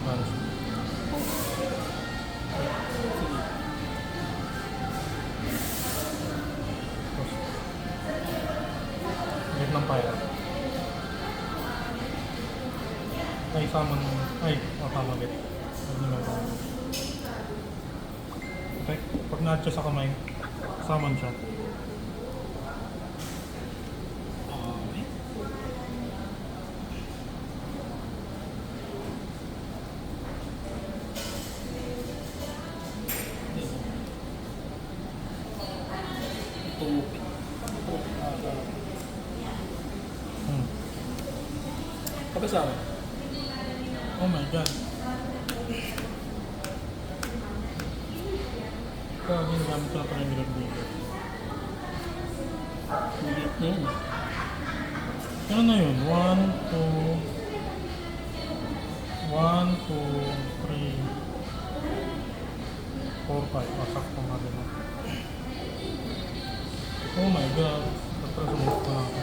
Balas. Tapos, get ng fire. Ay, summon. Ay, tama get. Okay, pag na-adjust sa kamay, summon siya. okay. Tumupin. Pagkasama. Oh my god. Kaya ginagamit ko na pala yung nilagbigan. Hindi na yun. Ano na yun? 1, 2, 3, 4, 5. Sakto nga din. Oh my god. Nagpresulit ko lang ako.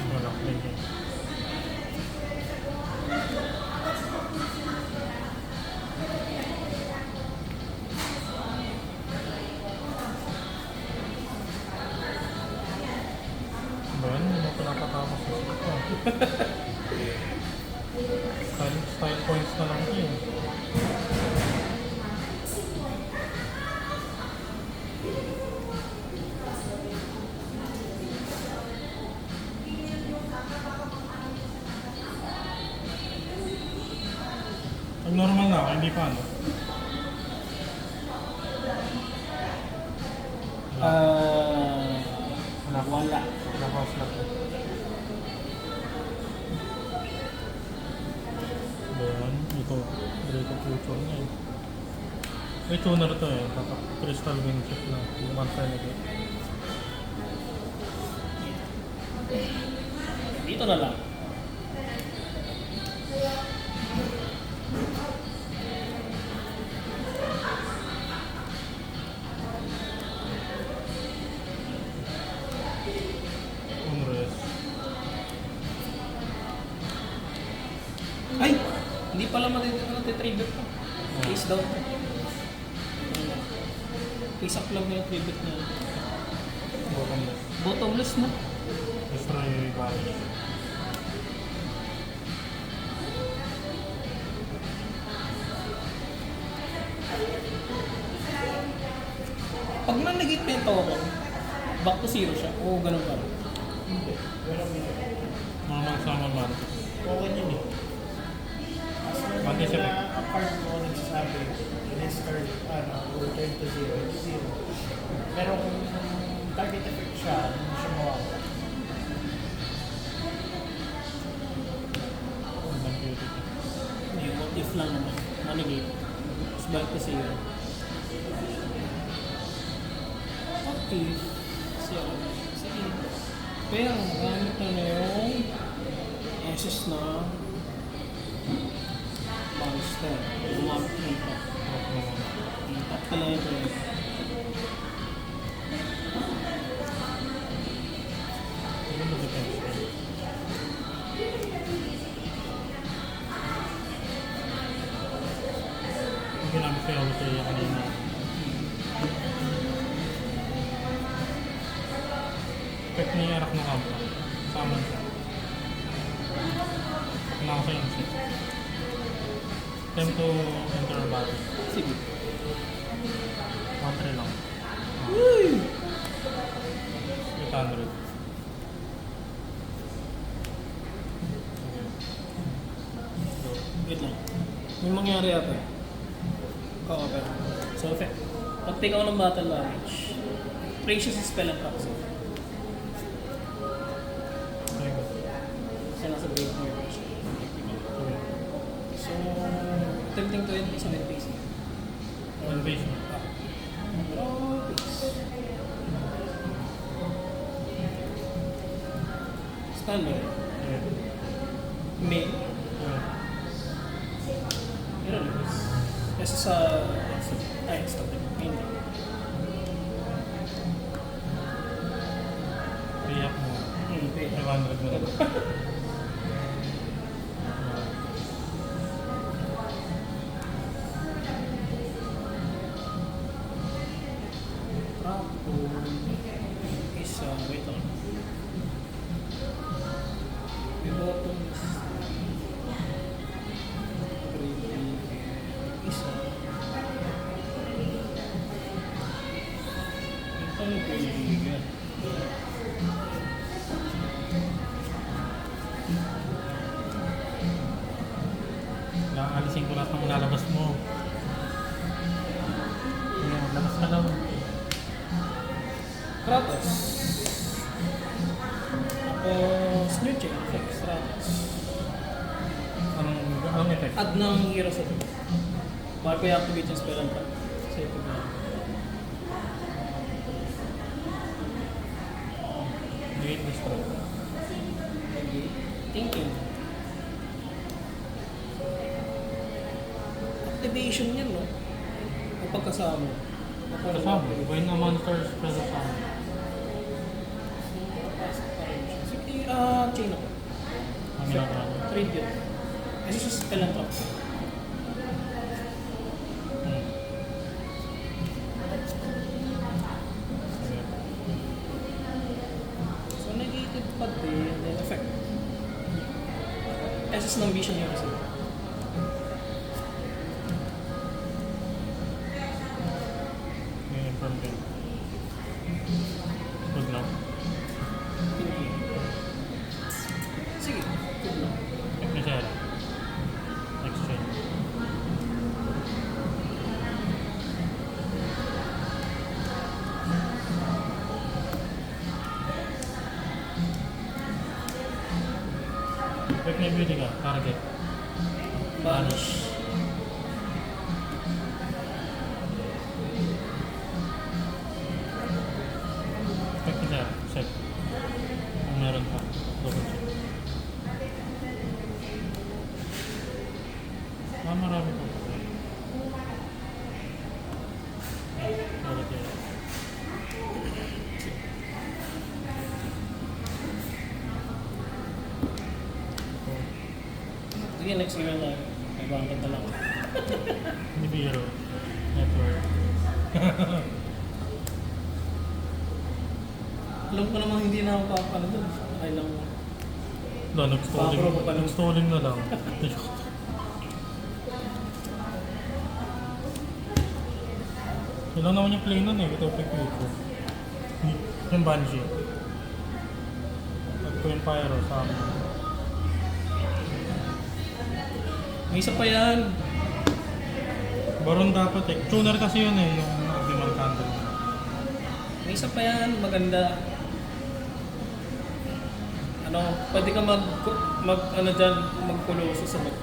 Wala, thank you. Ba yan? Hindi mo pinapatapos na ito. Style points na lang ito eh. Pag normal na ako, hindi pa ano. Wala. Nakaus lang ito. Ayan, ito. Draco Future niya eh. May tuner to eh. Crystal Wingchip na. Yung one Renegade. Dito na lang. Unrest. Ay! Hindi pala matitribute pa. Face down pa. Face up lang na yung tribute niya. Bottomless. Bottomless na. Destroy Vanish. Pag nanagit pa yung token, back to zero siya. Oo, ganun pa rin. Hindi. Walang Normal summon man. okay yun eh. As long Mantis as effect. na ang card mo nagsasabi, restart, return to zero, it's zero. Pero kung target effect siya, hindi siya mawawala. Ang beauty. Yung what if lang naman. Manigate. Tapos balik to zero. What if? Zero. Sige. Pero gamit na yung SS na monster. Gumamit na ito. Tap ka lang ito eh. Ano mo depends? Yung ginamit ko yung kaya kanina. Effect niya yung arak ng kampa. Summon siya. Kailangan ko yung set. Time to enter a battle. Sige. 1-3 lang. Uy! 800. Wait lang. May mangyari ata. Oo, pero. So, effect. Pag take ako ng battle damage, precious is spell and proxy. Okay. Kasi nasa grave mo yung So, attempting to end sa main phase. One base mo. Draw phase. Standard. Yeah. Main. Yeah. Meron yun. Kasi sa... Ay, stop it. Main. React mo. Pay. 500 mo na. Isa, wait lang. Yung bottom is... Isa. Ito yung kaibigan. Alisin ko lahat ng ilalabas mo. Kaya maglabas ka lang. Kratos. Tapos, new check. Fix Kratos. Anong effect? Add ng hero sa ito. Para ko i-activate yung spell and trap. Kasi ito ba? Create destroy. Thinking. Activation yan, no? Kapag kasama. Kasama. When a monster is present sa amin. Sige, chain ako. Ang ginagawa ko. Trade yun. Kasi sa spell and trap. Sige. So, negated pa din. Then, effect. SS ng vision yun kasi. May inform din. Good now. Thinking. Sige, good lang. Technically. Exchange. Effect na beauty ka. Target. Banish. Effect na set. Kung meron pa. Double check. Marami pa. Target yun. Sige, next year na. May bangkit na lang. Hindi biro. Network. Alam ko namang hindi na ako kakano doon. Ay lang. No, nag-stalling. Papro pa pa lang. Nag-stalling na lang. Ilang naman yung play nun eh. Ito pick ko. Yung Banshee. At ko yung Pyro sa amin. May isa pa yan. Baron dapat eh. Tuner kasi yun eh, yung optimal candle. May isa pa yan, maganda. Ano, pwede ka ano dyan, magkuloso sa mag.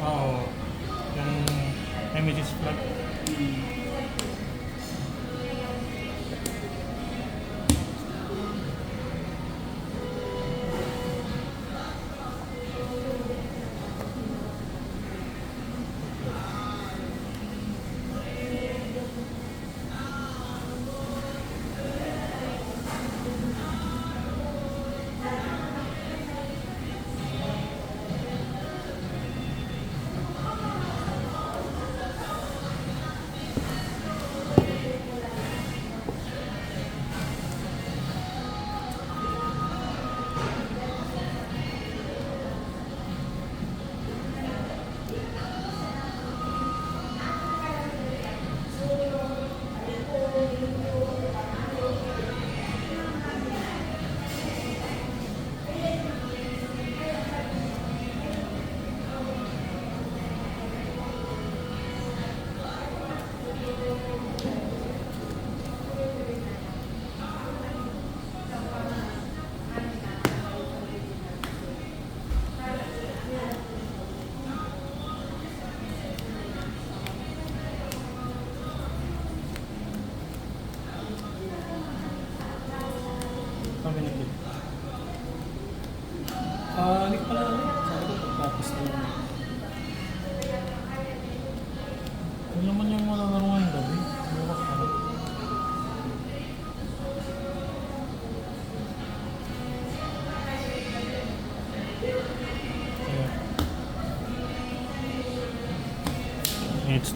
Oo. Yung images flag. Kami nagkit. Hindi ko pala alam. Sabi ko, pagpapos na lang. Yun naman yung malalaro ngayong gabi. Bukas ano. Ayan. It's